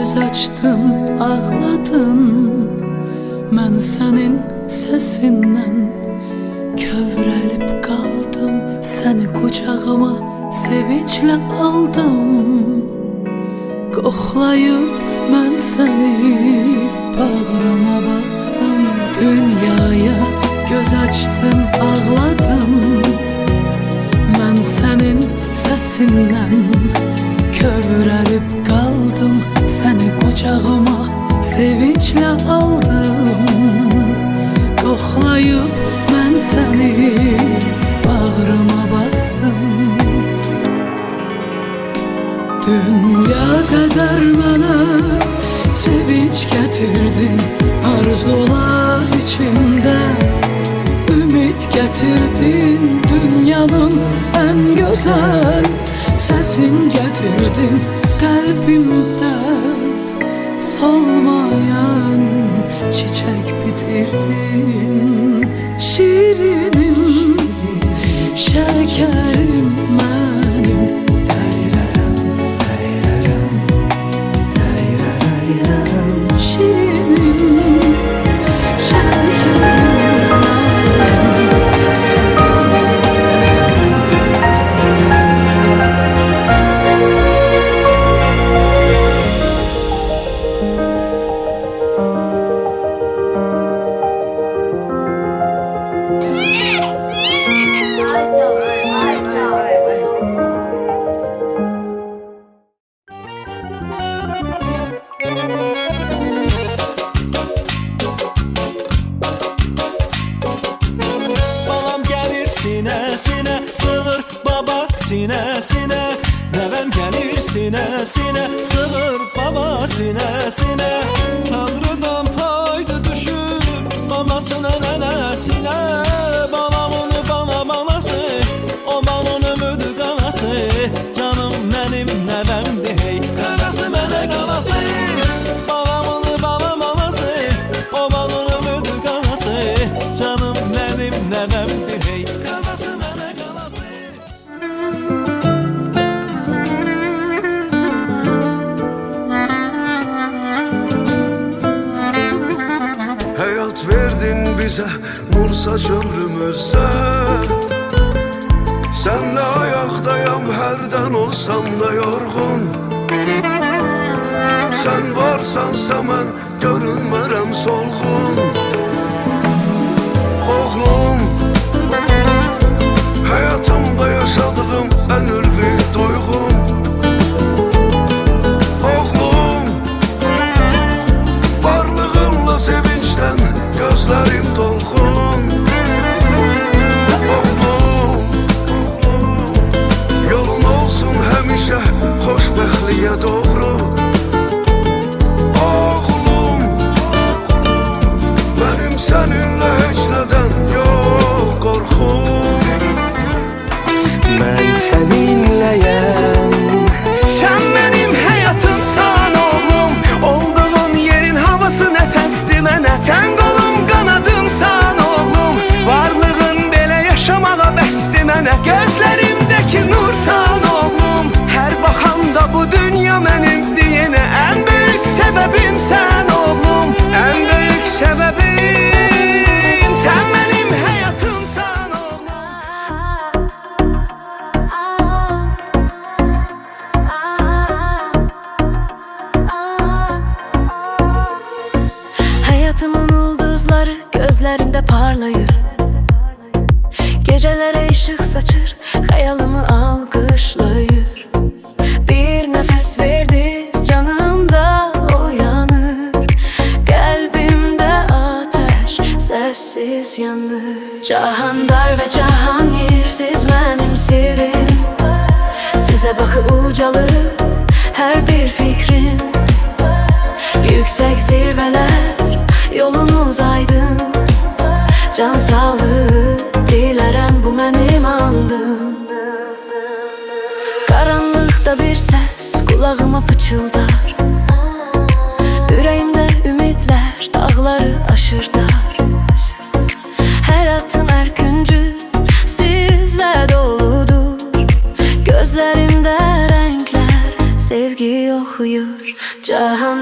göz açdın, ağladın. Mən sənin səsindən kövrəlib qaldım. Səni qucağıma sevinclə aldım. Qoxlayıb mən səni bağrıma bastım. Dünyaya göz açdın, ağladın. Mən sənin səsindən kövrəlib qaldım. Səni qucağıma sevinclə aldım. Qoxlayıb mən səni bağrıma bastım. Dünya qədər mənə sevinç gətirdin. Arzular içimdə ümid gətirdin. Dünyanın ən gözəl səsin gətirdin. Qəlbimdə solmayan çiçək bitirdin. Şirinim, şəkərim mənim. Dəyrərəm, dəyrərəm, dəyrərəm. Şirinim, şəkərim Sinə, sığır baba sinəsinə. Nəvəm gəlir sinəsinə, sığır baba sinəsinə. Tanrıdan paydı düşüb babasına, nənəsinə. Balamın bana balası, o balın ömüdü qalası. Canım mənim nəvəmdir hey, qarası mənə qalası. Balamın bana balası, o balın ömüdü qalası. Canım mənim nəvəmdir hey, qarası mənə qalası. Hayat verdin bize, nur saç ömrümüzde. Senle ayaktayım, herden olsam da yorgun. Sen varsansa mən görünmərəm solğun. Oğlum, hayatımda yaşadığım en ülvi duygum. Oğlum, varlığınla sevinçten gözlerim dolğun. Oğlum, yolun olsun həmişə xoşbəxtliyə doğru. Oğlum, benim seninle heç nədən yox qorxum. Mən səninləyəm. Sən mənim həyatımsan oğlum. Olduğun yerin havası nəfəsdir mənə. Sən qolum qanadımsan oğlum. Varlığın belə yaşamağa bəsdir mənə. Gözlərimdəki nursan oğlum. Hər baxanda bu dünya mənim deyənə. Ən böyük səbəbim sən oğlum. Ən böyük səbəbim sən mənim həyatımsan oğlum. Hayatımın ulduzları gözlerimde parlayır. Gecelere ışık saçır, hayalımı alkışlayır. Bir nefes verdi, canımda uyanır. Kalbimde ateş sessiz yanır. Cahan dar ve cahangir, siz benim sirrim. Size bakıp ucalır her bir fikrim. Yüksek zirveler, yolunuz aydın. Can sağlığı dilerem, bu mənim andım. Karanlıkta bir ses kulağıma pıçıldar. Yüreğimde ümitler dağları aşırdar. Her atın her küncü sizle doludur. Gözlerimde renkler sevgi okuyor. Cahan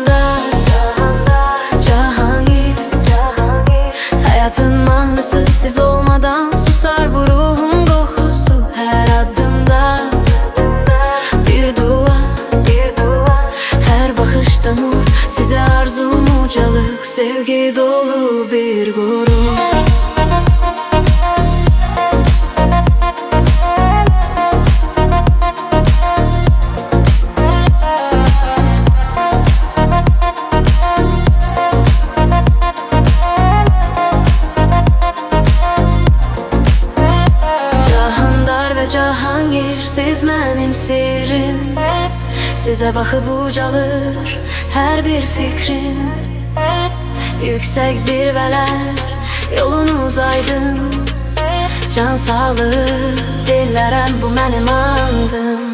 sevgi dolu bir gurur. Cahandar ve Cahangir, siz mənim sirrim. Sizə baxıb ucalır hər bir fikrim. Yüksək zirvələr, yolunuz aydın. Can sağlığı dillərəm, bu mənim andım.